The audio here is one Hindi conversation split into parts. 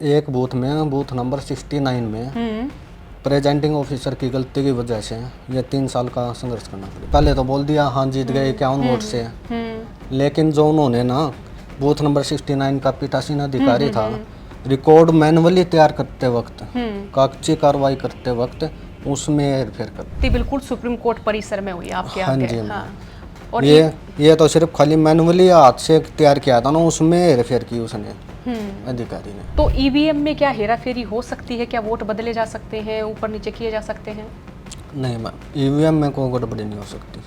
एक बूथ में, बूथ नंबर 69 में प्रेजेंटिंग ऑफिसर की गलती की वजह से ये 3 साल का संघर्ष करना पड़ा। पहले तो बोल दिया हाँ जीत गए 51 वोट से, लेकिन जो उन्होंने ना बूथ नंबर 69 का पीठासीन अधिकारी था, रिकॉर्ड मैनुअली तैयार करते वक्त, कागजी कार्रवाई करते वक्त उसमें हेरफेर कर। बिल्कुल सुप्रीम कोर्ट परिसर में हुई आपके हाँ आगे। जी, हाँ। और ये तो सिर्फ खाली मैनुअली हाथ से तैयार किया था ना, उसमें हेरफेर की उसने अधिकारी ने। तो ईवीएम में क्या हेराफेरी हो सकती है? क्या वोट बदले जा सकते हैं, ऊपर नीचे किए जा सकते हैं? नहीं मैम, ईवीएम में कोई गड़बड़ी नहीं हो सकती,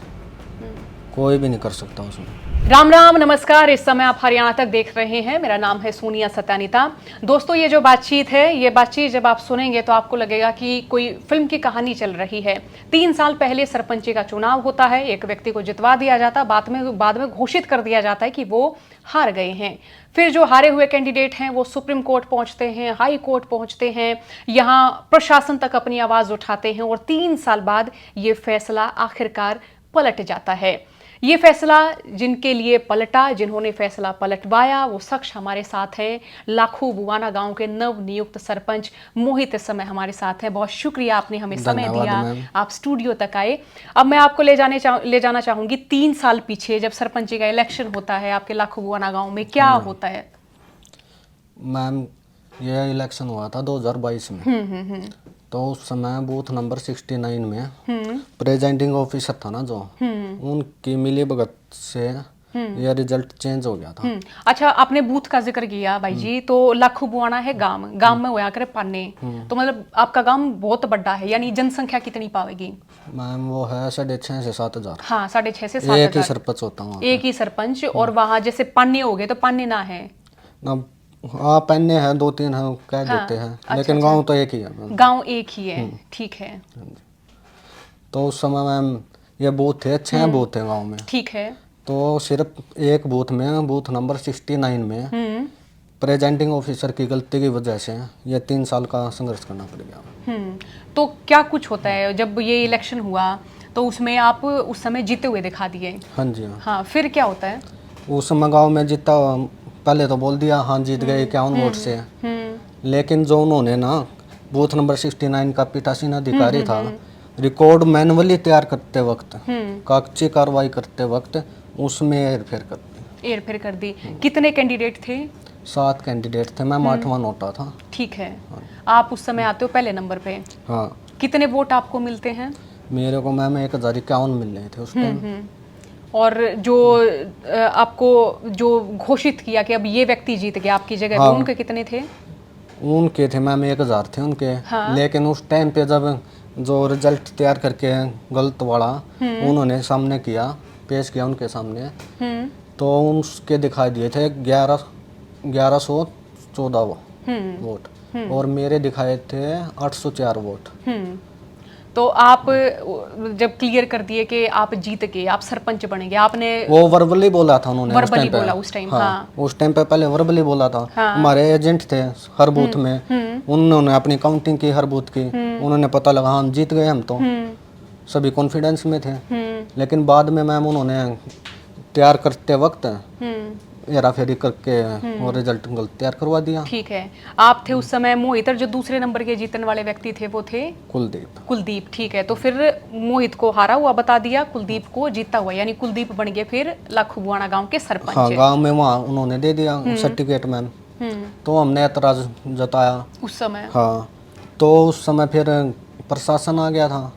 कोई भी नहीं कर सकता उसमें। राम राम, नमस्कार। इस समय आप हरियाणा तक देख रहे हैं। मेरा नाम है सोनिया सत्यानिता। दोस्तों, ये जो बातचीत है, ये बातचीत जब आप सुनेंगे तो आपको लगेगा कि कोई फिल्म की कहानी चल रही है। 3 साल पहले सरपंची का चुनाव होता है, एक व्यक्ति को जितवा दिया जाता, बाद में घोषित कर दिया जाता है कि वो हार गए हैं। फिर जो हारे हुए कैंडिडेट हैं वो सुप्रीम कोर्ट पहुंचते हैं, हाई कोर्ट पहुंचते हैं, यहाँ प्रशासन तक अपनी आवाज उठाते हैं और 3 साल बाद ये फैसला आखिरकार पलट जाता है। ये फैसला जिनके लिए पलटा, जिन्होंने फैसला पलटवाया, वो शख्स हमारे साथ हैं। लाखू बुवाना गांव के नव नियुक्त सरपंच मोहित इस समय हमारे साथ हैं। बहुत शुक्रिया, आपने हमें समय दिया, आप स्टूडियो तक आए। अब मैं आपको ले जाना चाहूंगी 3 साल पीछे, जब सरपंची का इलेक्शन होता है आपके लाखू बुवाना गांव में, क्या होता है? मैम, ये इलेक्शन हुआ था 2022 में। तो उस समय बूथ नंबर 69 में प्रेजेंटिंग ऑफिसर था ना जो, उनकी मिली भगत से ये रिजल्ट चेंज हो गया था। अच्छा, आपने बूथ का जिक्र किया भाई जी, तो लाखू बुआना है गांव में होया करे पाने, तो मतलब आपका गांव बहुत बड़ा है, यानी जनसंख्या कितनी पावेगी? मैम वो है 6,500 से 7,000। हाँ, 6,500 से 7,000। एक ही सरपंच होता हूँ, एक ही सरपंच। और वहाँ जैसे पाने हो गए तो पाने ना है ना। हाँ, पन्ने हैं 2-3 हैं कह देते हैं, लेकिन गांव तो एक ही है। गांव एक ही है, ठीक है। तो उस समय मैम ये बूथ थे, 6 बूथ थे गांव में, ठीक है। तो सिर्फ एक बूथ में, बूथ नंबर 69 में प्रेजेंटिंग ऑफिसर की गलती की वजह से ये 3 साल का संघर्ष करना पड़ गया। तो क्या कुछ होता है जब ये इलेक्शन हुआ, तो उसमें आप उस समय जीते हुए दिखा दिए? हाँ जी। हाँ, फिर क्या होता है? उस समय गांव में जीता, पहले तो बोल दिया हाँ जीत गए 51 वोट से, लेकिन जो उन्होंने ना बूथ नंबर 69 का पीठासीन अधिकारी था, रिकॉर्ड मैनुअली तैयार करते वक्त, कागजी कार्रवाई करते वक्त उसमें हेरफेर कर दी। कितने कैंडिडेट थे? 7 कैंडिडेट थे, मैं 8वां नोटा था। ठीक है। आप उस समय आते हो पहले नंबर पे। हाँ। कितने वोट आपको मिलते हैं? मेरे को मैम 1051 मिल रहे थे उस टाइम। और जो आपको जो घोषित किया कि अब ये व्यक्ति जीत गया आपकी जगह, हाँ, उनके कितने थे? उनके थे मैम 1000 थे उनके। हाँ। लेकिन उस टाइम पे जब जो रिजल्ट तैयार करके गलत वाला उन्होंने सामने किया, पेश किया उनके सामने, तो उसके दिखाई दिए थे 1114 वोट और मेरे दिखाए थे 804 वोट। तो आप जब क्लियर कर दिए कि आप जीत गए, आप सरपंच बनेंगे, आपने वो वर्बली बोला था उन्होंने वर्बली बोला उस टाइम? हाँ, उस टाइम पे पहले वर्बली बोला था। हाँ। हमारे एजेंट थे हर बूथ में, उन्होंने अपनी काउंटिंग की हर बूथ की, उन्होंने पता लगा हम जीत गए, हम तो सभी कॉन्फिडेंस में थे। लेकिन बाद में मैम उन्होंने तैयार करते वक्त हेराफेरी करके और रिजल्ट गलत तैयार करवा दिया। ठीक है। आप थे उस समय मोहित, और जो दूसरे नंबर के जीतने वाले व्यक्ति थे वो थे कुलदीप। ठीक है। तो फिर मोहित को हारा हुआ बता दिया, कुलदीप को जीता हुआ, यानी कुलदीप बन गए फिर लाखू बुआना गांव के सरपंच। हाँ, गांव में वहाँ उन्होंने दे दिया सर्टिफिकेट मैम। तो हमने ऐतराज जताया उस समय। हाँ, तो उस समय फिर प्रशासन आ गया था,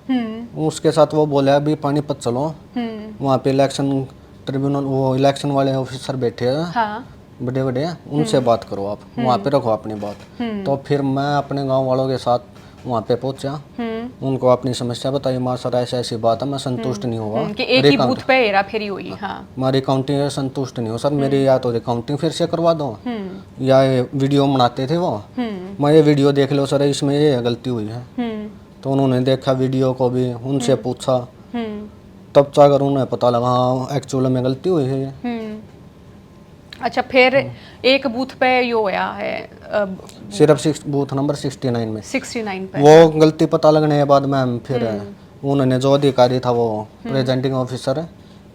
उसके साथ वो बोला अभी पानीपत चलो, वहाँ पे इलेक्शन ट्रिब्यूनल, वो इलेक्शन वाले ऑफिसर बैठे हैं। हाँ। बड़े बड़े, उनसे बात करो आप, वहाँ पे रखो अपनी बात। तो फिर मैं अपने गांव वालों के साथ वहाँ पे पहुंचा, उनको अपनी समस्या बताई, माँ सर ऐसी ऐसी बात है, मैं संतुष्ट नहीं हुआ कि एक ही बूथ पे हेराफेरी हुई। हाँ। हमारी काउंटिंग संतुष्ट नहीं हो सर, मेरी या तो काउंटिंग फिर से करवा दो, या ये वीडियो बनाते थे वो, मैं ये वीडियो देख लो सर, इसमें ये गलती हुई है। तो उन्होंने देखा वीडियो को भी, उनसे पूछा, तब जाकर उन्हें पता लगा हाँ एक्चुअल में गलती हुई है। अच्छा, फिर एक बूथ पे यो होया है, सिर्फ बूथ नंबर 69 में 69 पे वो गलती पता लगने के बाद मैम फिर उन्होंने जो अधिकारी था वो प्रेजेंटिंग ऑफिसर,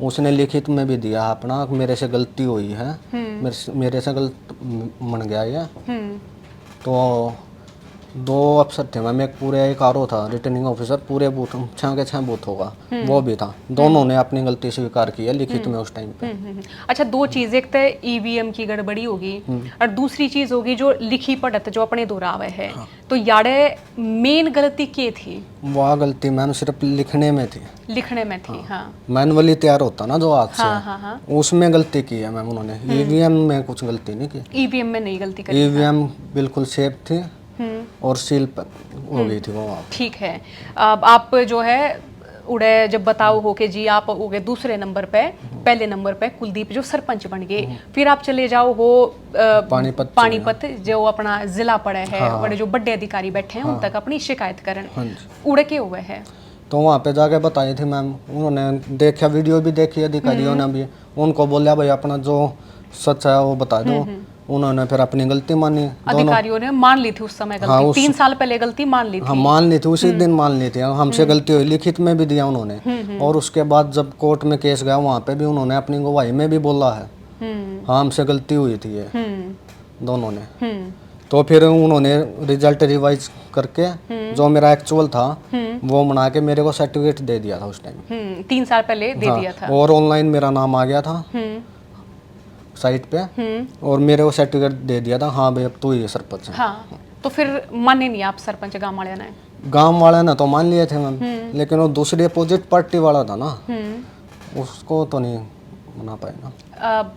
उसने लिखित में भी दिया अपना, मेरे से गलती हुई है, मेरे से गलत बन गया ये, तो 2 अफसर थे मैम, एक पूरे एक आरओ था रिटर्निंग ऑफिसर, पूरे बूथ 6 के 6 बूथ होगा वो भी था। दोनों ने अपनी गलती स्वीकार की है लिखित में उस टाइम पे। अच्छा, 2 चीज, एक तो ईवीएम की गड़बड़ी होगी और दूसरी चीज होगी जो लिखी पढ़त जो अपने दोहरावे है। हाँ। तो याड़े मेन गलती क्या थी? वह गलती मैम सिर्फ लिखने में थी। लिखने में थी। हाँ। मैनुअली तैयार होता ना जो हाथ से। हाँ, हाँ, हाँ। उसमें गलती की है मैम उन्होंने। ईवीएम में कुछ गलती नहीं की। ईवीएम में नहीं गलती करी। ईवीएम बिल्कुल सेफ थी और सील पर हो गई थी वो। ठीक है। अब आप जो है उड़े जब बताओ हो के जी आप हो गए दूसरे नंबर पे, पहले नंबर पे कुलदीप जो सरपंच बन गए, फिर आप चले जाओ हो पानीपत जो अपना जिला पड़े है। हाँ। बड़े जो बड़े अधिकारी बैठे हैं। हाँ। उन तक अपनी शिकायत करन। हाँ। उड़े के हुए है तो वहाँ पे जाके बताई थी मैम, उन्होंने देखा, वीडियो भी देखी अधिकारियों ने भी, उनको बोला भाई अपना जो सच है वो बता दो। उन्होंने फिर अपनी गलती मानी। अधिकारियों ने मान ली थी उस समय गलती। हाँ, 3 साल पहले गलती मान ली थी। हाँ, मान ली थी, उसी दिन मान ली थी। हमसे गलती हुई, लिखित में भी दिया उन्होंने। और उसके बाद जब कोर्ट में केस गया वहाँ पे भी उन्होंने अपनी गवाही में भी बोला है हाँ हमसे गलती हुई थी ये दोनों ने। तो फिर उन्होंने रिजल्ट रिवाइज करके जो मेरा एक्चुअल था वो बना के मेरे को सर्टिफिकेट दे दिया था उस टाइम। 3 साल पहले दे दिया था। और ऑनलाइन मेरा नाम आ गया था साइट पे और मेरे को सर्टिफिकेट दे दिया था। हाँ भाई अब तू ही सरपंच है। हाँ। तो फिर माने नहीं आप सरपंच गांव वाले ने? गांव वाले ने तो मान लिए थे मैम, लेकिन वो दूसरी अपोजिट पार्टी वाला था ना, उसको तो नहीं मना पाए ना।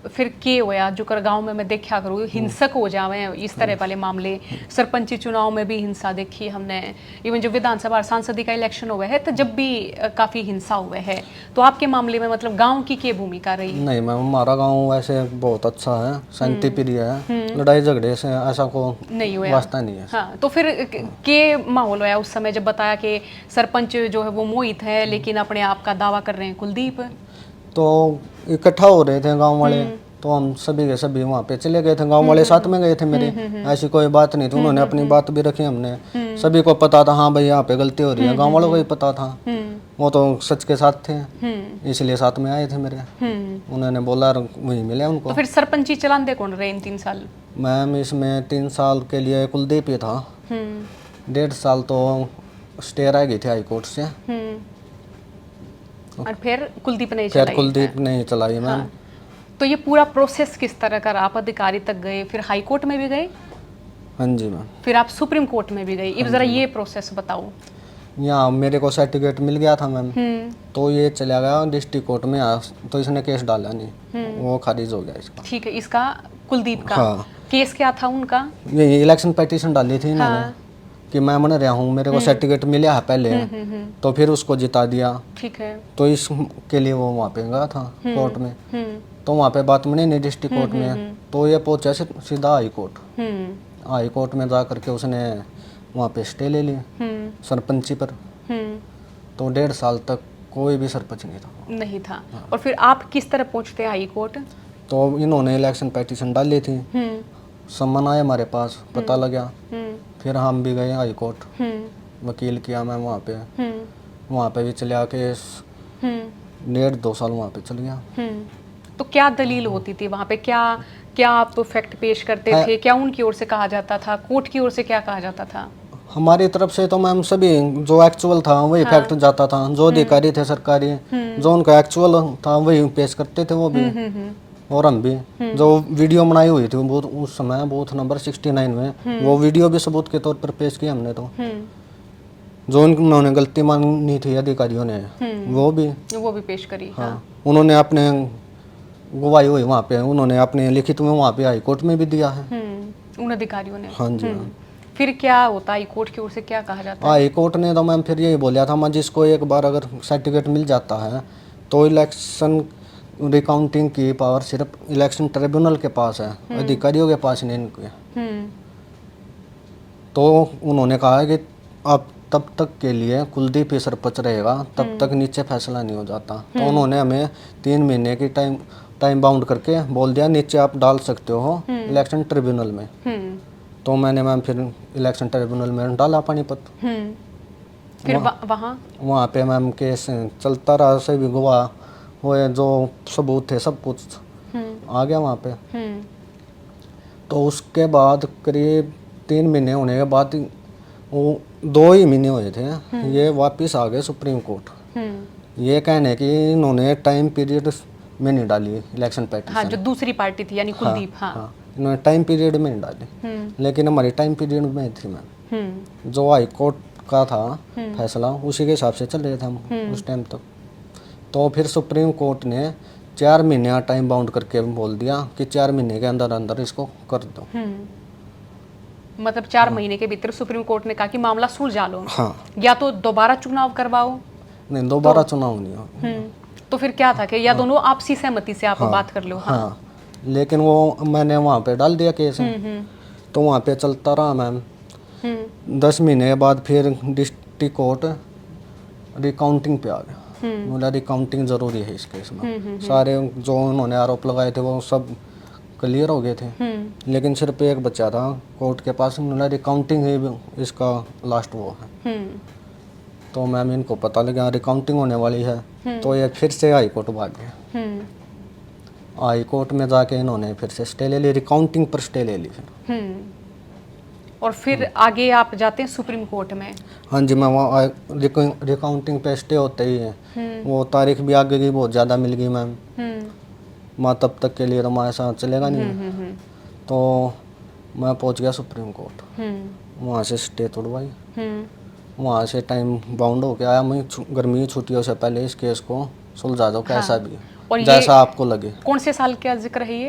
फिर के होया जो कर गांव में मैं देखा करूँ हिंसक हो जावे इस तरह वाले मामले। सरपंची चुनाव में भी हिंसा देखी हमने। इवन जो विधानसभा सांसद का इलेक्शन हुआ है तो जब भी काफी हिंसा हुआ है। तो आपके मामले में मतलब गांव की क्या भूमिका रही? नहीं मैम, हमारा गांव वैसे बहुत अच्छा है, शांति प्रिय है, लड़ाई झगड़े से ऐसा को नहीं हुआ, वास्ता नहीं है। हाँ, तो फिर के माहौल होया उस समय जब बताया कि सरपंच जो है वो मोहित है लेकिन अपने आप का दावा कर रहे हैं कुलदीप? तो इकट्ठा हो रहे थे गांव वाले, तो हम सभी के सभी वहाँ पे चले गए थे। गांव वाले साथ में गए थे मेरे, ऐसी कोई बात नहीं थी। उन्होंने अपनी बात भी रखी, हमने सभी को पता था हाँ भाई यहाँ पे गलती हो रही है। गांव वालों को ही पता था, वो तो सच के साथ थे, इसलिए साथ में आए थे मेरे। उन्होंने बोला वही मिले उनको। तो फिर सरपंची चलाते कौन रहे इन 3 साल? मैम इसमें 3 साल के लिए कुलदीप ही था। 1.5 साल तो स्टे रह गई थी हाई कोर्ट से। और फिर कुलदीप नहीं चलाई? फिर कुलदीप नहीं चलाई मैम। हाँ। तो ये पूरा प्रोसेस किस तरह का? आप अधिकारी तक गए, फिर हाई कोर्ट में भी गए? हाँ जी मैम। फिर आप सुप्रीम कोर्ट में भी गए। अब जरा ये प्रोसेस बताओ। यहाँ मेरे को सर्टिफिकेट मिल गया था मैम, तो ये चला गया डिस्ट्रिक्ट कोर्ट में, तो इसने केस डाला नहीं, वो खारिज हो गया इसका। ठीक है, इसका कुलदीप का। हाँ। केस क्या था उनका? ये इलेक्शन पिटीशन डाली थी इन्होंने कि मैं बन रहा हूँ, मेरे को सर्टिफिकेट मिला है पहले, तो फिर उसको जिता दिया। ठीक है। तो इसके लिए वो वहाँ पे गया था कोर्ट में, तो वहाँ पे बात बनी नहीं डिस्ट्रिक्ट कोर्ट में, तो ये पहुंचा सीधा हाई कोर्ट। हाई कोर्ट में जा करके उसने वहाँ पे स्टे ले ली सरपंची पर। तो 1.5 साल तक कोई भी सरपंच नहीं था। हाँ। और फिर आप किस तरह पहुँचते हाई कोर्ट? तो इन्होंने इलेक्शन पिटीशन डाली थी, सम्मन आया हमारे पास, पता लगा, फिर हम भी गए हाई कोर्ट, वकील किया मैं वहाँ पे भी चले आके 1.5-2 साल वहाँ पे चल गया। तो क्या दलील होती थी वहाँ पे? क्या आप फैक्ट पेश करते थे? क्या उनकी ओर से कहा जाता था? कोर्ट की ओर से क्या कहा जाता था? हमारी तरफ से तो मैम सभी जो एक्चुअल था वही फैक्ट जाता था। जो अधिकारी थे सरकारी, जो उनका एक्चुअल था वही पेश करते थे वो भी, और हम भी। जो वीडियो बनाई हुई थी वो उस समय बूथ नंबर 69 में, वो वीडियो भी सबूत के तौर पर पेश किया हमने। तो जो उन्होंने गलती मानी थी अधिकारियों ने वो भी पेश करी। हाँ। उन्होंने अपने गवाही हुई वहाँ पे, उन्होंने अपने लिखित में वहाँ पे हाई कोर्ट में भी दिया है उन अधिकारियों ने। हाँ जी। फिर क्या होता है हाई कोर्ट की ओर से, क्या कहा जाता है? हाई कोर्ट ने तो मैम फिर यही बोला था, मैं जिसको एक बार अगर सर्टिफिकेट मिल जाता है तो इलेक्शन रिकाउंटिंग की पावर सिर्फ इलेक्शन ट्रिब्यूनल के पास है, अधिकारियों के पास नहीं इनके। तो उन्होंने कहा है कि अब तब तक के लिए कुलदीप ही सरपंच रहेगा, तब तक नीचे फैसला नहीं हो जाता। तो उन्होंने हमें 3 महीने की टाइम बाउंड करके बोल दिया नीचे आप डाल सकते हो इलेक्शन ट्रिब्यूनल में। तो मैंने मैम फिर इलेक्शन ट्रिब्यूनल में डाला पानीपत। फिर वहाँ पे मैम केस चलता रहा, सभी गवाह हुए, जो सबूत थे सब कुछ आ गया वहाँ पे। तो उसके बाद करीब 3 महीने होने के बाद वो 2 ही महीने हुए थे, ये वापस आ गए सुप्रीम कोर्ट। ये कहने कि इन्होंने टाइम पीरियड में नहीं डाली इलेक्शन पेटिशन। हाँ, जो दूसरी पार्टी थी यानी कुलदीप। हाँ, इन्होंने टाइम पीरियड में नहीं डाली, लेकिन हमारी टाइम पीरियड में थी मैम। जो हाई कोर्ट का था फैसला उसी के हिसाब से चल रहे थे हम उस टाइम तक। तो फिर सुप्रीम कोर्ट ने 4 महीने टाइम बाउंड करके बोल दिया कि 4 महीने के अंदर अंदर इसको कर दो। मतलब 4 महीने के भीतर सुप्रीम कोर्ट ने कहा कि मामला सुलझा लो। हाँ, या तो दोबारा चुनाव करवाओ। नहीं, दोबारा चुनाव नहीं हो। तो फिर क्या था कि या दोनों आपसी सहमति से आप बात कर लो। हाँ, लेकिन वो मैंने वहाँ पे डाल दिया केस, तो वहाँ पे चलता रहा मैम। 10 महीने के बाद फिर डिस्ट्रिक्ट कोर्ट रिकाउंटिंग पे आ गया। बोला रिकाउंटिंग जरूरी है इस केस में। सारे जो उन्होंने आरोप लगाए थे वो सब क्लियर हो गए थे, लेकिन सिर्फ एक बच्चा था कोर्ट के पास। उन्होंने रिकाउंटिंग ही इसका लास्ट वो है। तो मैम इनको पता लगा रिकाउंटिंग होने वाली है, तो ये फिर से हाई कोर्ट भाग गए। हाई कोर्ट में जाके इन्होंने फिर से स्टे ले ली, रिकाउंटिंग पर स्टे ले ली फिर। और फिर आगे आप जाते हैं सुप्रीम कोर्ट में। हाँ जी, मैं वहाँ रिकाउंटिंग पे स्टे होते ही है। वो तारीख भी आगे की बहुत ज़्यादा मिल गई मैम। माँ तब तक के लिए तो हमारे साथ चलेगा नहीं। तो मैं पहुँच गया सुप्रीम कोर्ट, वहाँ से स्टे तोड़वाई, वहाँ से टाइम बाउंड हो के आया। मैं गर्मी की छुट्टियों से पहले इस केस को सुलझा दो कैसा भी, और जैसा आपको लगे। कौन से साल का जिक्र है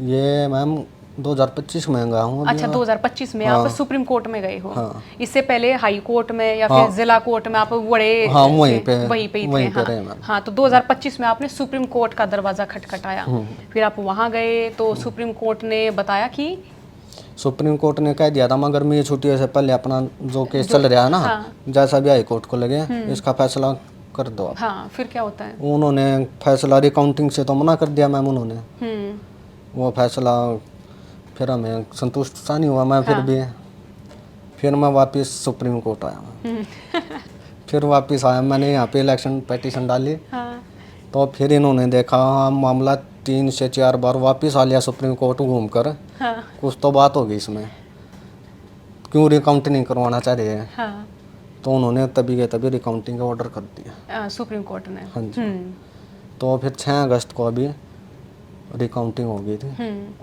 ये मैम 2025 में गया हूँ। अच्छा, 2025 में आप सुप्रीम कोर्ट में गए हो। इससे पहले हाई कोर्ट में या फिर जिला कोर्ट में आप बड़े वहीं पे ही थे। हाँ, तो 2025 में आपने सुप्रीम कोर्ट का दरवाजा खटखटाया। फिर आप वहाँ गए तो सुप्रीम कोर्ट ने बताया कि सुप्रीम कोर्ट ने कह दिया था मैं गर्मी की छुट्टियों से पहले अपना जो केस चल रहा है ना, जैसा भी हाई कोर्ट को लगे इसका फैसला कर दो आप। हाँ, फिर क्या होता है? उन्होंने फैसला रिकाउंटिंग से तो मना कर दिया मैम उन्होंने। वो फैसला फिर हमें संतुष्ट सा नहीं हुआ। मैं फिर मैं वापस सुप्रीम कोर्ट आया। फिर वापस आया, मैंने यहाँ पे इलेक्शन पेटिशन डाली। तो फिर इन्होंने देखा मामला 3 से 4 बार वापस आ लिया सुप्रीम कोर्ट घूमकर। कुछ तो बात होगी इसमें, क्यों रिकाउंट नहीं करवाना चाह रहे हैं। तो उन्होंने तभी के तभी रिकाउंटिंग का ऑर्डर कर दिया सुप्रीम कोर्ट ने। हाँ जी। तो फिर 6 अगस्त को अभी रिकाउंटिंग हो गई थी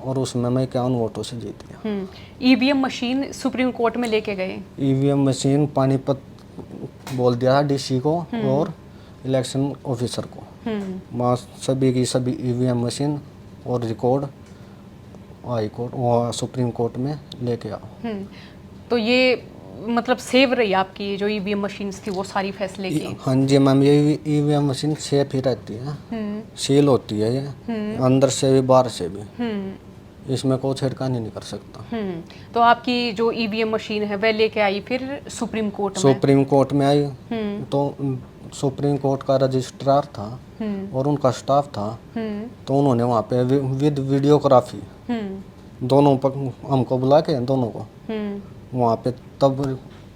और उसमें मैं 51 वोटों से जीत गया। ईवीएम मशीन सुप्रीम कोर्ट में लेके गए। ईवीएम मशीन पानीपत बोल दिया था डीसी को और इलेक्शन ऑफिसर को। वहाँ सभी की सभी ईवीएम मशीन और रिकॉर्ड हाई कोर्ट और सुप्रीम कोर्ट में लेके आओ। तो ये मतलब सेव रही आपकी जो ईवीएम मशीन्स थी वो सारी फैसले की? हाँ जी मैम, ये ईवीएम मशीन सेफ ही रहती है, सील होती है ये अंदर से भी बाहर से भी, इसमें कोई छेड़खानी नहीं कर सकता। तो आपकी जो ईवीएम मशीन है वह लेके आई फिर सुप्रीम कोर्ट में? सुप्रीम कोर्ट में आई तो सुप्रीम कोर्ट का रजिस्ट्रार था और उनका स्टाफ था। तो उन्होंने वहाँ पे विद वीडियोग्राफी दोनों हमको बुला के दोनों को वहाँ पे तब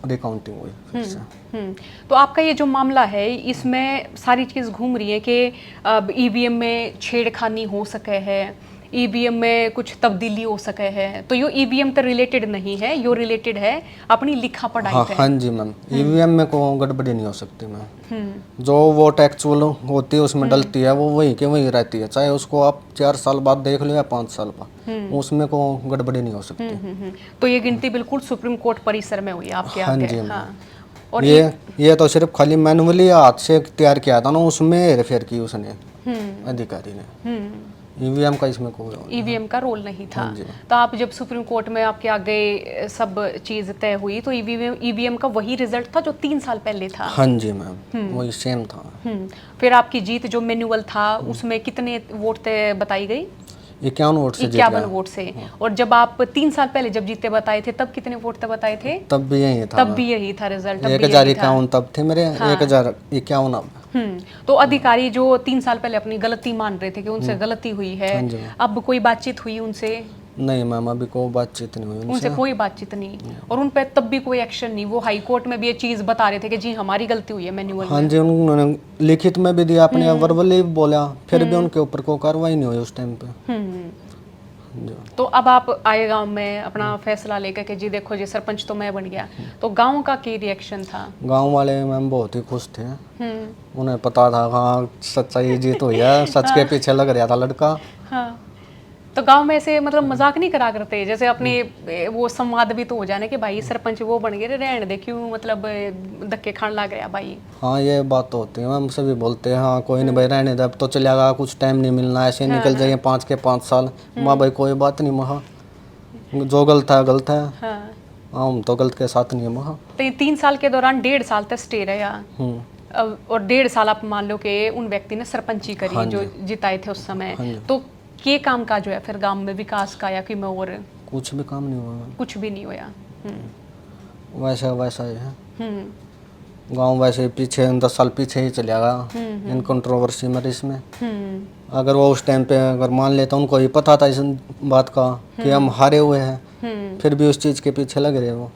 रिकाउंटिंग हुई फिर से। तो आपका ये जो मामला है इसमें सारी चीज़ घूम रही है कि अब ईवीएम में छेड़खानी हो सके है, ईवीएम में कुछ तब्दीली हो सके है। तो यो ईवीएम तो रिलेटेड नहीं है, यो रिलेटेड है अपनी लिखा पढ़ाई पे। हाँ जी मैम, ईवीएम में कोई गड़बड़ी नहीं हो सकती मैम। जो वोट एक्चुअल होती है उसमें डलती है वो वहीं के वहीं रहती है, चाहे उसको आप 4 साल बाद देख लो या 5 साल बाद, उसमें कोई गड़बड़ी नहीं हो सकती। तो ये गिनती बिल्कुल सुप्रीम कोर्ट परिसर में हुई आपके आगे? हाँ जी। हाँ। और ये तो सिर्फ खाली मैनुअली हाथ से तैयार किया था ना, उसमें हेरफेर की उसने अधिकारी ने। ईवीएम का इसमें कोई ईवीएम का रोल नहीं था। तो आप जब सुप्रीम कोर्ट में आपके आगे सब चीज तय हुई तो ईवीएम का वही रिजल्ट था जो 3 साल पहले था? हाँ जी मैम, वही सेम था। फिर आपकी जीत जो मैनुअल था उसमें कितने वोट तय बताई गई? 51 वोट से 51 वोट से। और जब आप 3 साल पहले जब जीते बताए थे तब कितने वोट तक बताए थे? तब भी यही था। तब भी यही था रिजल्ट? 1051 तब थे मेरे। 1051 अब। तो अधिकारी जो 3 साल पहले अपनी गलती मान रहे थे कि उनसे गलती हुई है, अब कोई बातचीत हुई उनसे? नहीं मैम, अभी कोई बातचीत नहीं हुई उनसे कोई बातचीत नहीं। और उन पे तब भी कोई एक्शन नहीं? वो हाई कोर्ट में भी ये चीज बता रहे थे कि जी हमारी गलती हुई है मैनुअल में? हाँ जी, उन्होंने लिखित में भी दिया, अपने वर्बली बोला, फिर भी उनके ऊपर कोई कार्रवाई नहीं हुई उस टाइम पे। जी। तो अब आप आए गांव में अपना फैसला लेकर के जी देखो जी सरपंच तो मैं बन गया, तो गांव का क्या रिएक्शन था? गांव वाले मैम बहुत ही खुश थे। उन्हें पता था हाँ सच्चाई जीत हुई है, सच के पीछे लग रहा था लड़का। हाँ, तो गांव में ऐसे मतलब मजाक नहीं करा करते जैसे अपने वो संवाद भी तो हो जाने कि भाई सरपंच वो बन गए रहने दे, क्यों मतलब धक्के खान लग गया भाई? हाँ ये बात तो होती है मैम, सभी बोलते हैं हाँ कोई नहीं भाई रहने दे, अब तो चलेगा, कुछ टाइम नहीं मिलना, ऐसे निकल जाइए 5 के 5 साल। माँ भाई कोई बात नहीं, महा जो गलत है गलत है। हाँ, हम तो गलत के साथ नहीं है महा। तो ये 3 साल के दौरान 1.5 साल तक स्टे रहा। और 1.5 साल आप मान लो कि उन व्यक्ति ने सरपंची करी हाँ जो जी। जिताए थे उस समय, हाँ जी। तो के काम का जो है फिर गांव में विकास का या कि मैं और कुछ भी काम नहीं हुआ मैम, कुछ भी नहीं होया? वैसा वैसा ही है हम्म गांव, वैसे ही पीछे 10 साल पीछे ही चला गया इन कंट्रोवर्सी में इसमें। अगर वो उस टाइम पे अगर मान लेता, उनको ही पता था इस बात का कि हम हारे हुए हैं, फिर भी उस चीज़ के पीछे लग रहे वो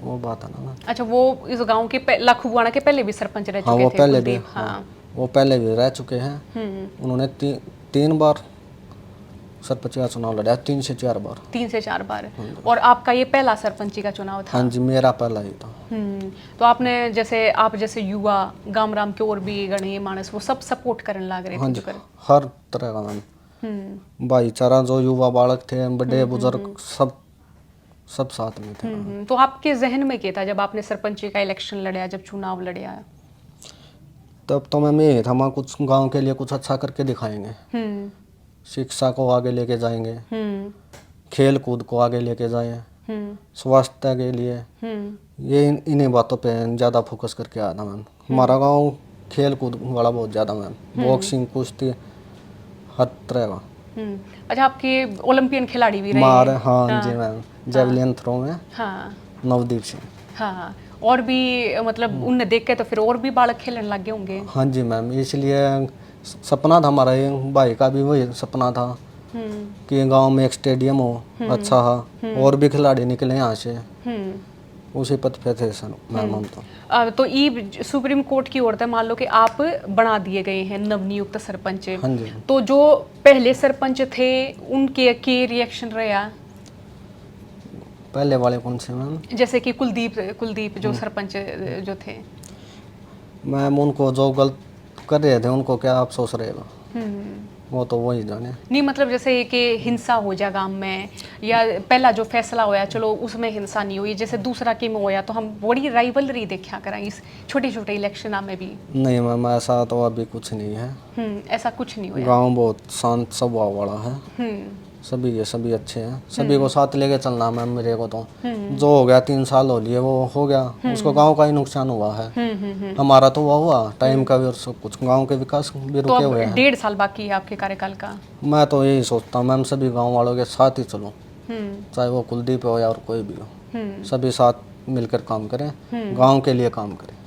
वो बात है ना। अच्छा, वो इस गांव के लखुआना के पहले भी सरपंच रह हाँ चुके वो थे पहले भी, कुलदीप? हाँ, वो पहले भी रह चुके हैं। उन्होंने 3 बार सरपंच का चुनाव लड़ा, 3 से 4 बार। 3 से 4 बार। और आपका ये पहला सरपंची का चुनाव था? हाँ जी, मेरा पहला ही था। तो आपने जैसे आप जैसे युवा गाम राम के और भी गणीय मानस वो सब सपोर्ट करने लग रहे हाँ थे जी, जो कर? हर तरह का मैम, भाईचारा, जो युवा बालक थे, बड़े बुजुर्ग, सब साथ में थे। तो आपके जहन में क्या था जब आपने सरपंची का इलेक्शन लड़ा, जब चुनाव लड़ा? तब तो मैम ये था, मैं कुछ गांव के लिए कुछ अच्छा करके दिखाएंगे, शिक्षा को आगे लेके जाएंगे, खेल कूद को आगे लेके जाएं, स्वास्थ्य के लिए, ये इन्हीं बातों पे ज़्यादा फोकस करके आया था मैम। हमारा गांव खेल कूद वाला बहुत ज़्यादा मैम, बॉक्सिंग, कुश्ती, हर तरह का। अच्छा, आपके ओलंपियन खिलाड़ी भी रहे मार हैं? हाँ जी मैम, जेवलिन थ्रो में हाँ नवदीप सिंह। हाँ, और भी मतलब उनने देख के तो फिर और भी बालक खेलने लग गए होंगे? हाँ जी मैम, इसलिए सपना था हमारा, ये भाई का भी वही सपना था कि गांव में एक स्टेडियम हो अच्छा है, और भी खिलाड़ी निकले यहाँ से, उसी पथ पे थे सर मैम हम तो। तो ई सुप्रीम कोर्ट की ओर से मान लो कि आप बना दिए गए हैं नवनियुक्त सरपंच, हाँ जी। तो जो पहले सरपंच थे उनके के रिएक्शन रहा? पहले वाले कौन से मैम? जैसे कि कुलदीप जो सरपंच जो थे, मैम उनको जो गलत कर रहे थे उनको क्या अफसोस रहेगा, वो तो वही जाने। नहीं मतलब जैसे कि हिंसा हो जाए गांव में, या पहला जो फैसला होया चलो उसमें हिंसा नहीं हुई, जैसे दूसरा की में होया तो हम बड़ी राइवलरी देखा करा इस छोटे छोटे इलेक्शन में भी? नहीं मैम, ऐसा तो अभी कुछ नहीं है। ऐसा कुछ नहीं हुआ? गांव बहुत शांत स्वभाव वाला है, सभी अच्छे हैं, सभी को साथ लेके चलना मैम। मेरे को तो जो हो गया 3 साल हो लिए वो हो गया, उसको गांव का ही नुकसान हुआ है, हमारा तो हुआ टाइम का भी और सब कुछ, गांव के विकास भी रुके हुए हैं। 1.5 साल बाकी है आपके कार्यकाल का। मैं तो यही सोचता हूँ मैम, सभी गांव वालों के साथ ही चलो, चाहे वो कुलदीप हो या और कोई भी हो, सभी साथ मिलकर काम करें, गांव के लिए काम करें।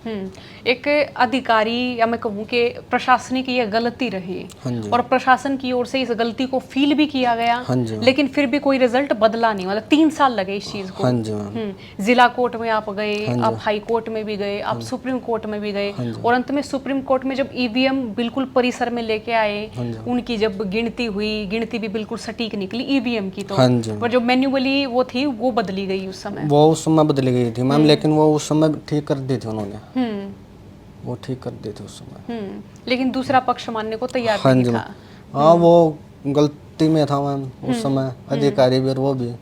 एक अधिकारी या मैं कहूँ कि प्रशासनिक ये गलती रही, हाँ जी। और प्रशासन की ओर से इस गलती को फील भी किया गया, हाँ जी। लेकिन फिर भी कोई रिजल्ट बदला नहीं, मतलब 3 साल लगे इस चीज को। हाँ जी मैम। जिला कोर्ट में आप गए, हाँ जी। आप हाई कोर्ट में भी गए, आप सुप्रीम कोर्ट में भी गए, हाँ जी। और अंत में सुप्रीम कोर्ट में जब ईवीएम बिल्कुल परिसर में लेके आए, हाँ जी। उनकी जब गिनती हुई, गिनती भी बिल्कुल सटीक निकली ईवीएम की, तो हाँ जी। पर जो मैन्युअली वो थी वो बदली गई उस समय। वो उस समय बदली गई थी मैम, लेकिन वो उस समय ठीक कर दी थी उन्होंने, वो ठीक कर दी थी उस समय। लेकिन दूसरा पक्ष मानने को तैयार हाँ नहीं जी। था। हाँ वो गलती में था मैम उस समय, अधिकारी भी और वो भी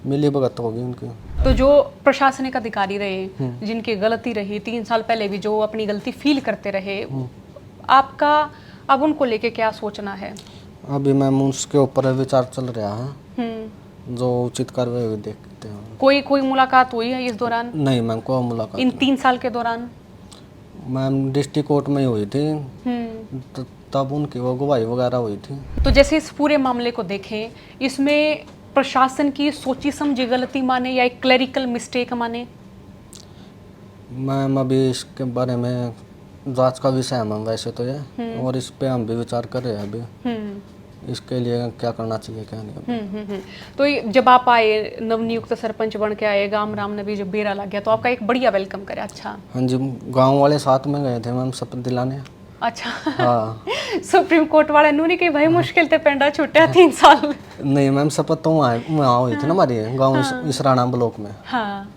मिली भगत होगी उनकी। तो जो प्रशासनिक अधिकारी रहे जिनकी गलती रही 3 साल पहले भी, जो अपनी गलती फील करते रहे, आपका अब उनको लेके क्या सोचना है? अभी मैम उसके ऊपर विचार चल रहा है, जो उचित कार्रवाई देखते हैं। कोई मुलाकात हुई है इस दौरान? नहीं मैम, कोई मुलाकात इन 3 साल के दौरान? मैम डिस्ट्रिक्ट कोर्ट में ही हुई थी, तब उनकी वो गवाही वगैरह हुई थी। तो जैसे इस पूरे मामले को देखें, इसमें प्रशासन की सोची समझी गलती माने या एक क्लरिकल मिस्टेक माने? मैम अभी इसके बारे में जांच का विषय है मैम वैसे तो ये, और इस पे हम भी विचार कर रहे हैं अभी, इसके लिए क्या करना चाहिए क्या नहीं। तो जब आप आए नवनियुक्त सरपंच बन के आए, गांव राम ने भी जब बेरा लग गया तो आपका एक बढ़िया वेलकम करे? अच्छा। हाँ जी, गांव वाले साथ में गए थे मैम शपथ दिलाने, अच्छा। हाँ। सुप्रीम कोर्ट वाले नु नहीं कि भाई मुश्किल ते पेंडा छुट्टिया 3 साल। नहीं मैम, शपथ तो वहाँ हुई थी ना हमारी गाँव इसराना ब्लॉक में। हाँ।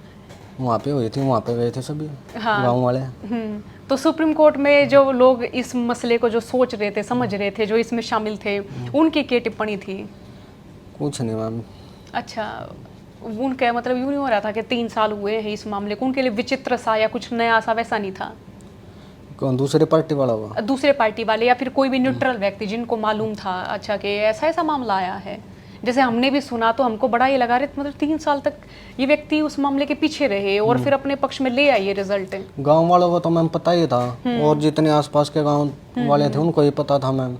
वहाँ पे हुई थी, वहाँ पे गए थे सभी हाँ। गाँव वाले। तो सुप्रीम कोर्ट में जो लोग इस मसले को जो सोच रहे थे, समझ रहे थे, जो इसमें शामिल थे, उनकी क्या टिप्पणी थी? कुछ नहीं मैम। अच्छा, उनका मतलब यूँ नहीं हो रहा था कि 3 साल हुए हैं इस मामले को, उनके लिए विचित्र सा या कुछ नया सा वैसा नहीं था? कौन, दूसरे पार्टी वाला हुआ? दूसरे पार्टी वाले या फिर कोई भी न्यूट्रल व्यक्ति जिनको मालूम था अच्छा कि ऐसा ऐसा मामला आया है? जैसे हमने भी सुना तो हमको बड़ा ये लगा रहे, मतलब 3 साल तक ये व्यक्ति उस मामले के पीछे रहे और फिर अपने पक्ष में ले आए रिजल्ट। गांव वालों को तो मैम पता ही था, और जितने आसपास के गांव वाले थे उनको ही पता था मैम।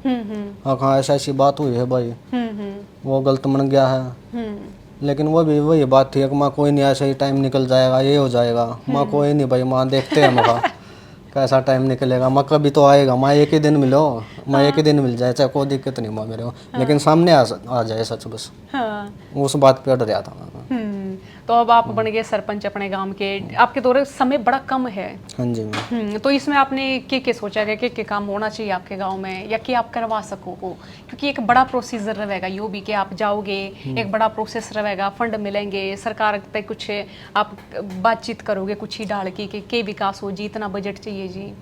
हाँ, ऐसा ऐसी बात हुई है भाई, वो गलत मन गया है। लेकिन वो भी वही बात थी कि माँ कोई नहीं, ऐसे ही टाइम निकल जाएगा, ये हो जाएगा। माँ कोई नहीं भाई, माँ देखते हैं माँ कैसा टाइम निकलेगा, माँ कभी तो आएगा, माँ एक ही दिन मिलो, माँ एक ही दिन मिल जाए, चाहे कोई दिक्कत नहीं माँ मेरे को, लेकिन सामने आ जाए सच बस। हाँ। उस बात पे अड़ रहा था। तो अब आप बन गए सरपंच अपने गांव के, आपके दौरे समय बड़ा कम है। हाँ जी मैम। तो इसमें आपने क्या सोचा है कि काम होना चाहिए आपके गांव में, या कि आप करवा सको हो? क्योंकि एक बड़ा प्रोसीजर रहेगा यो भी कि आप जाओगे, एक बड़ा प्रोसेस रहेगा, फंड मिलेंगे, सरकार तक कुछ आप बातचीत करोगे कुछ ही डाल के विकास हो जी, इतना बजट चाहिए जी।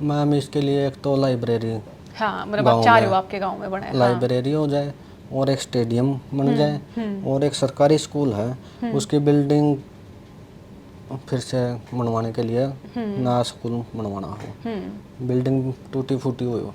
मैम इसके लिए एक तो लाइब्रेरी, हाँ मतलब आप चाह रहे हो आपके गाँव में बने, लाइब्रेरी हो जाए, और एक स्टेडियम बन जाए, और एक सरकारी स्कूल है उसकी बिल्डिंग फिर से बनवाने के लिए नया स्कूल बनवाना हो। बिल्डिंग टूटी फूटी हुई हो।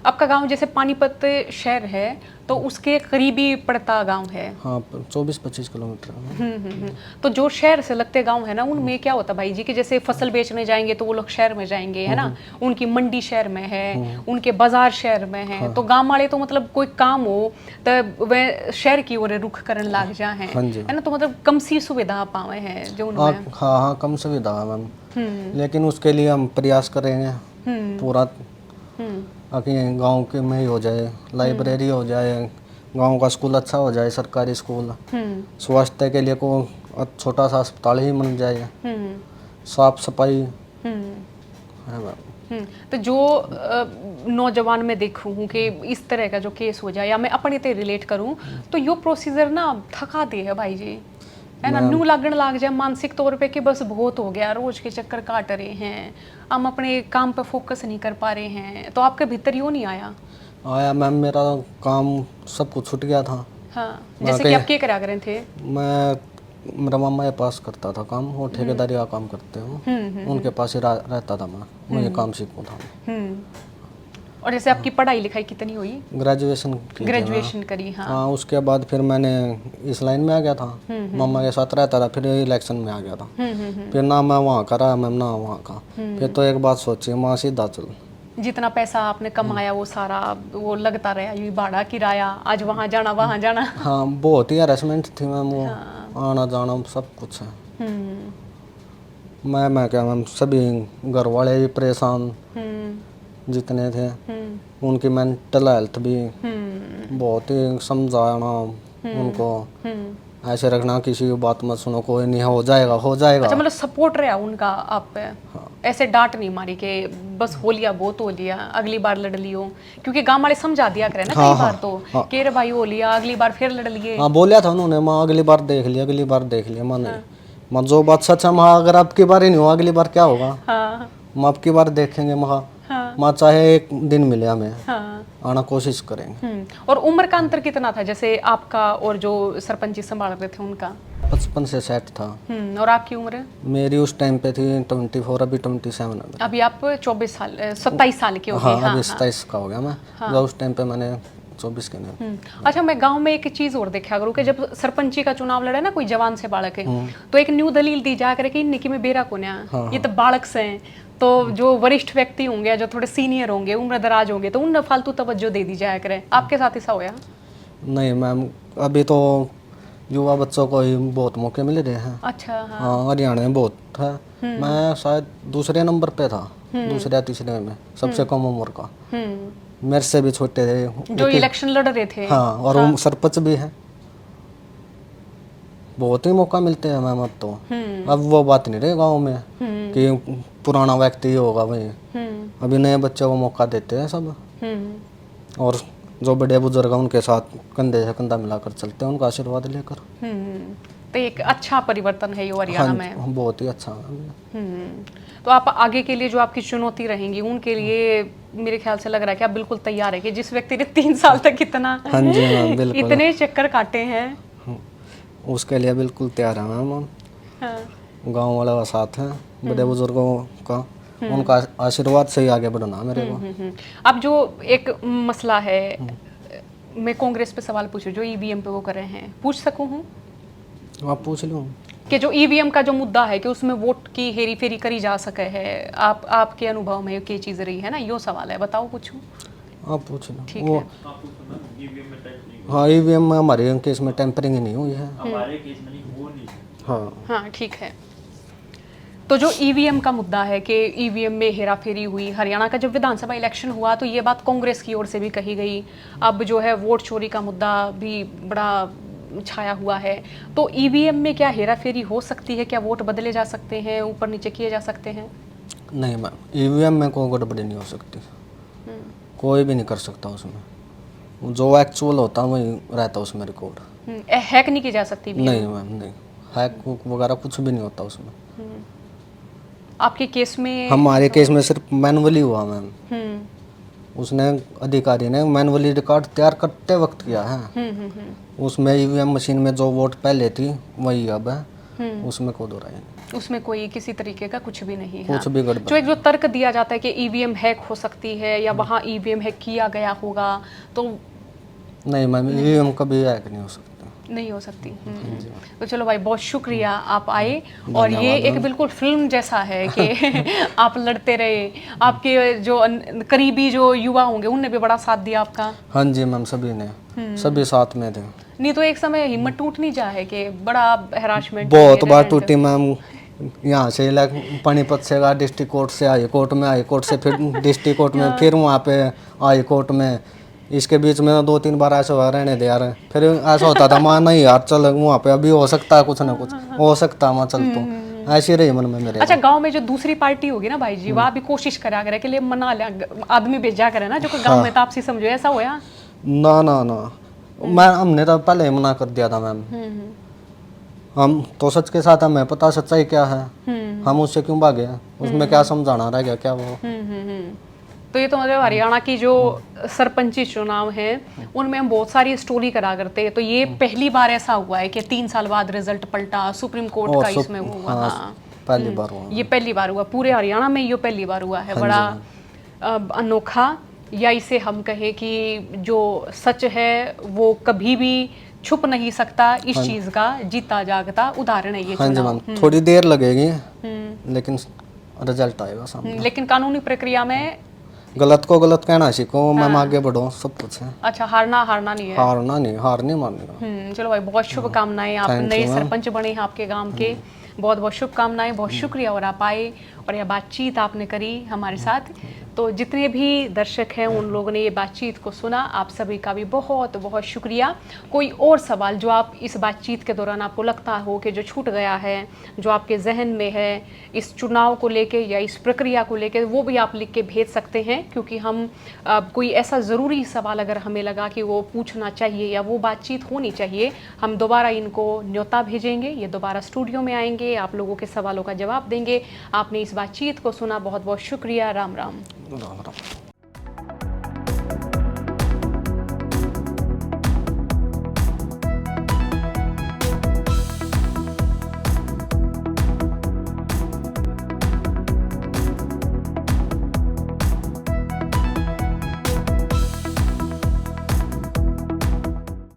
आपका गांव जैसे पानीपत शहर है तो उसके करीबी पड़ता गांव है। हाँ, 24-25 किलोमीटर। तो जो शहर से लगते गांव है ना, उनमें क्या होता भाई जी कि जैसे फसल बेचने जाएंगे तो वो लोग शहर में जाएंगे, है ना, उनकी मंडी शहर में है, उनके बाजार शहर में है। तो गांव वाले तो मतलब कोई काम हो तो वह शहर की ओर रुख करने लग जा है ना, तो मतलब कम सी सुविधा पावे हैं जो उनमें। हाँ, कम सुविधा है मैम, लेकिन उसके लिए हम प्रयास करेंगे पूरा, ताकि गांव के में ही हो जाए, लाइब्रेरी हो जाए, गांव का स्कूल अच्छा हो जाए, सरकारी स्कूल, स्वास्थ्य के लिए को छोटा सा अस्पताल ही बन जाए, साफ सफाई है मैम। तो जो नौजवान मैं देखूँ हूँ कि इस तरह का जो केस हो जाए, या मैं अपने ते रिलेट करूँ, तो यो प्रोसीजर ना थका दे है भाई जी, है ना, नू लगन लग जाए मानसिक तौर पे कि बस बहुत हो गया, रोज के चक्कर काट रहे हैं, हम अपने काम पे फोकस नहीं कर पा रहे हैं। तो आपके भीतर यूँ नहीं आया? आया मैम, मेरा काम सब कुछ छूट गया था। हाँ, जैसे कि आप क्या करा करे थे? मेरा मामा के पास करता था काम, वो ठेकेदारी का काम करते हो, उनके पास ही रहता था मैं, मुझे काम सीखूँ था। और जैसे आपकी पढ़ाई लिखाई कितनी हुई? ग्रेजुएशन करी। हाँ, उसके बाद फिर मैंने इस लाइन में आ गया था, मामा के साथ रहता था, फिर इलेक्शन में आ गया था, फिर ना मैं वहाँ का रहा, मैम ना वहाँ का, फिर तो एक बात सोची, माँ सीधा चल। जितना पैसा आपने कमाया वो सारा वो लगता रहा, ये भाड़ा किराया, आज वहाँ जाना वहाँ जाना। हाँ, बहुत ही हरेसमेंट थी मैम, वो आना जाना सब कुछ है। मैं क्या मैम, सभी घर वाले भी परेशान जितने थे, उनकी मेंटल हेल्थ भी बहुत ही समझाना उनको, ऐसे रखना, किसी की बात मत सुनो, कोई नहीं, हो जाएगा हो जाएगा। अच्छा, मतलब सपोर्ट रहा उनका आप पे? हाँ। ऐसे डांट नहीं मारी कि बस हो लिया, बहुत हो लिया, अगली बार लड़ लियो, क्योंकि गांव वाले समझा दिया करे ना कई बार तो कि रे भाई हो लिया, अगली बार फिर लड़ लिए। हाँ, बोलिया था उन्होंने, माँ अगली बार देख लिया, अगली बार देख लिया, माँ नहीं, माँ जो बात सच है, माँ अगर आपकी बार ही नहीं हो, अगली बार क्या होगा, माँ आपकी बार देखेंगे, माँ चाहे एक दिन मिले हमें, आना कोशिश करेंगे। और उम्र का अंतर कितना था, जैसे आपका और जो सरपंच संभाल रहे थे उनका? 55 से 60 था। और आपकी उम्र? मेरी उस टाइम पे थी 24, अभी 27 है। अभी आप 27 साल के हो गए? हाँ, अभी 27 का हो गया मैं। हाँ। उस टाइम पे मैंने 24 के नहीं। अच्छा, मैं गांव में एक चीज और देखा करूँ कि जब सरपंची का चुनाव लड़े ना कोई जवान से बालक है, तो एक न्यू दलील दी जा करे कि निकी में बेरा को ये तो बालक से हैं, तो जो वरिष्ठ व्यक्ति होंगे, जो थोड़े सीनियर होंगे, उम्र दराज होंगे, तो उन फालतू तवज्जो दे दी जाया करे। आपके साथ ऐसा होया? नहीं मैम, अभी तो युवा बच्चों को ही बहुत मौके मिल रहे हैं। अच्छा। हाँ, हरियाणा में बहुत है। मैं शायद दूसरे नंबर पे था, दूसरे या तीसरे में, सबसे कम उम्र का, मेरे से भी छोटे थे जो इलेक्शन लड़ रहे थे। हाँ, और वो सरपंच भी है, बहुत ही मौका मिलते हैं मैम अब तो। अब वो बात नहीं रही गाँव में कि पुराना व्यक्ति ही होगा भाई। अभी नए बच्चों को मौका देते हैं सब, और जो बड़े बुजुर्ग हैं उनके साथ कंधे से कंधा मिलाकर चलते हैं, उनका आशीर्वाद लेकर। तो एक अच्छा परिवर्तन है ये हरियाणा में। बहुत ही अच्छा। तो आप आगे के लिए जो आपकी चुनौती रहेंगी उनके लिए मेरे ख्याल से लग रहा है कि आप बिल्कुल तैयार है कि जिस व्यक्ति ने 3 साल तक इतना हाँ जी मैम, बिल्कुल इतने चक्कर काटे हैं, उसके लिए बिल्कुल तैयार है मैम। हाँ। गाँव वाला साथ है, बड़े बुजुर्गों का, उनका आशीर्वाद से ही आगे बढ़ना मेरे को। अब जो एक मसला है, मैं कांग्रेस पे सवाल पूछूं जो ईवीएम पे वो कर रहे हैं, पूछ सकूं हूँ? आप पूछ लो कि जो ईवीएम का जो मुद्दा है कि उसमें वोट की हेरी फेरी करी जा सके है, आपके अनुभव में क्या चीज़ रही है ना, यो सवाल है, बताओ पूछूं? आप पूछ लो। ठीक है। हाँ, ईवीएम में हमारे केस में टेम्परिंग नहीं हुई है। हमारे केस में नहीं, वो नहीं। हाँ ठीक है। तो जो ईवीएम का मुद्दा है कि ईवीएम में हेरा फेरी हुई, हरियाणा का जब विधानसभा इलेक्शन हुआ तो ये बात कांग्रेस की ओर से भी कही गई। अब जो है वोट चोरी का मुद्दा भी बड़ा छाया हुआ है। तो ईवीएम में क्या हेरा फेरी हो सकती है? क्या वोट बदले जा सकते हैं, ऊपर नीचे किए जा सकते हैं? नहीं मैम, ईवीएम में कोई गड़बड़ी नहीं हो सकती, कोई भी नहीं कर सकता उसमें। जो एक्चुअल होता वही रहता उसमें रिकॉर्ड। हैक नहीं की जा सकती? नहीं मैम, नहीं, हैक वगैरह कुछ भी नहीं होता उसमें। आपके केस में? हमारे केस में सिर्फ मैनुअली हुआ मैम। उसने अधिकारी ने मैनुअली रिकॉर्ड तैयार करते वक्त किया है। उसमें ईवीएम मशीन में जो वोट पहले थी वही अब है, उसमें कोई दो राय नहीं, उसमें कोई किसी तरीके का कुछ भी नहीं है। कुछ भी गड़बड़। जो एक जो तर्क दिया जाता है कि ईवीएम हैक हो सकती है या वहाँ ईवीएम हैक किया गया होगा, तो नहीं मैम, ईवीएम कभी हैक नहीं हो सकता, नहीं हो सकती। तो चलो भाई, बहुत शुक्रिया आप आए, और ये एक बिल्कुल फिल्म जैसा है कि आप लड़ते रहे, आपके जो करीबी जो युवा होंगे उनने भी बड़ा साथ दिया आपका। हाँ जी मैम, सभी ने, सभी साथ में थे। नहीं तो एक समय हिम्मत टूट नहीं जाए कि बड़ा हैरासमेंट बहुत बार टूटी मैम। यहाँ से पानीपत से डिस्ट्रिक्ट कोर्ट से हाई कोर्ट में, हाई कोर्ट से फिर डिस्ट्रिक्ट कोर्ट में, फिर वहाँ पे हाई कोर्ट में, इसके बीच में 2-3 बार ऐसा हुआ रहने दे यार। फिर ऐसा होता था मां नहीं यार चल वहाँ पे अभी हो सकता है, कुछ ना कुछ हो सकता है, मां चल तो ऐसी रही मन में मेरे। अच्छा, गांव में जो दूसरी पार्टी होगी ना भाई जी, वह भी कोशिश करा करे के लिए मना ले आदमी भेजा करे ना, जो कोई गांव में तापसी समझो, ऐसा होया? ना ना ना, मैं हमने तो पहले ही मना कर दिया था मैम। हम तो सच के साथ हमें पता सच्चाई क्या है, हम उससे क्यों भागे, उसमें क्या समझाना रह गया क्या वो। तो ये तो मतलब हरियाणा की जो सरपंची चुनाव है उनमें हम बहुत सारी स्टोरी करा करते हैं, तो ये पहली बार ऐसा हुआ है कि 3 साल बाद रिजल्ट पलटा, सुप्रीम कोर्ट का इसमें हुआ। हाँ, पहली बार हुआ, ये पहली बार हुआ पूरे हरियाणा में, ये पहली बार हुआ है। बड़ा अनोखा, या इसे हम कहें कि जो सच है वो कभी भी छुप नहीं सकता, इस चीज का जीता जागता उदाहरण है ये चुनाव। थोड़ी देर लगेगी लेकिन रिजल्ट आएगा सामने। लेकिन कानूनी प्रक्रिया में गलत को गलत कहना सीखो, मैम आगे बढ़ो, सब कुछ है। अच्छा, हारना नहीं है, हार नहीं मानने का। चलो भाई, बहुत शुभकामनाएं, आप नए सरपंच बने हैं आपके गांव के, बहुत बहुत शुभकामनाएं, बहुत शुक्रिया और आप आए और यह बातचीत आपने करी हमारे साथ। तो जितने भी दर्शक हैं उन लोगों ने ये बातचीत को सुना, आप सभी का भी बहुत बहुत शुक्रिया। कोई और सवाल जो आप इस बातचीत के दौरान आपको लगता हो कि जो छूट गया है, जो आपके जहन में है इस चुनाव को लेके या इस प्रक्रिया को लेके, वो भी आप लिख के भेज सकते हैं, क्योंकि हम कोई ऐसा ज़रूरी सवाल अगर हमें लगा कि वो पूछना चाहिए या वो बातचीत होनी चाहिए, हम दोबारा इनको न्योता भेजेंगे, ये दोबारा स्टूडियो में आएंगे, आप लोगों के सवालों का जवाब देंगे। आपने इस बातचीत को सुना, बहुत बहुत शुक्रिया। राम राम।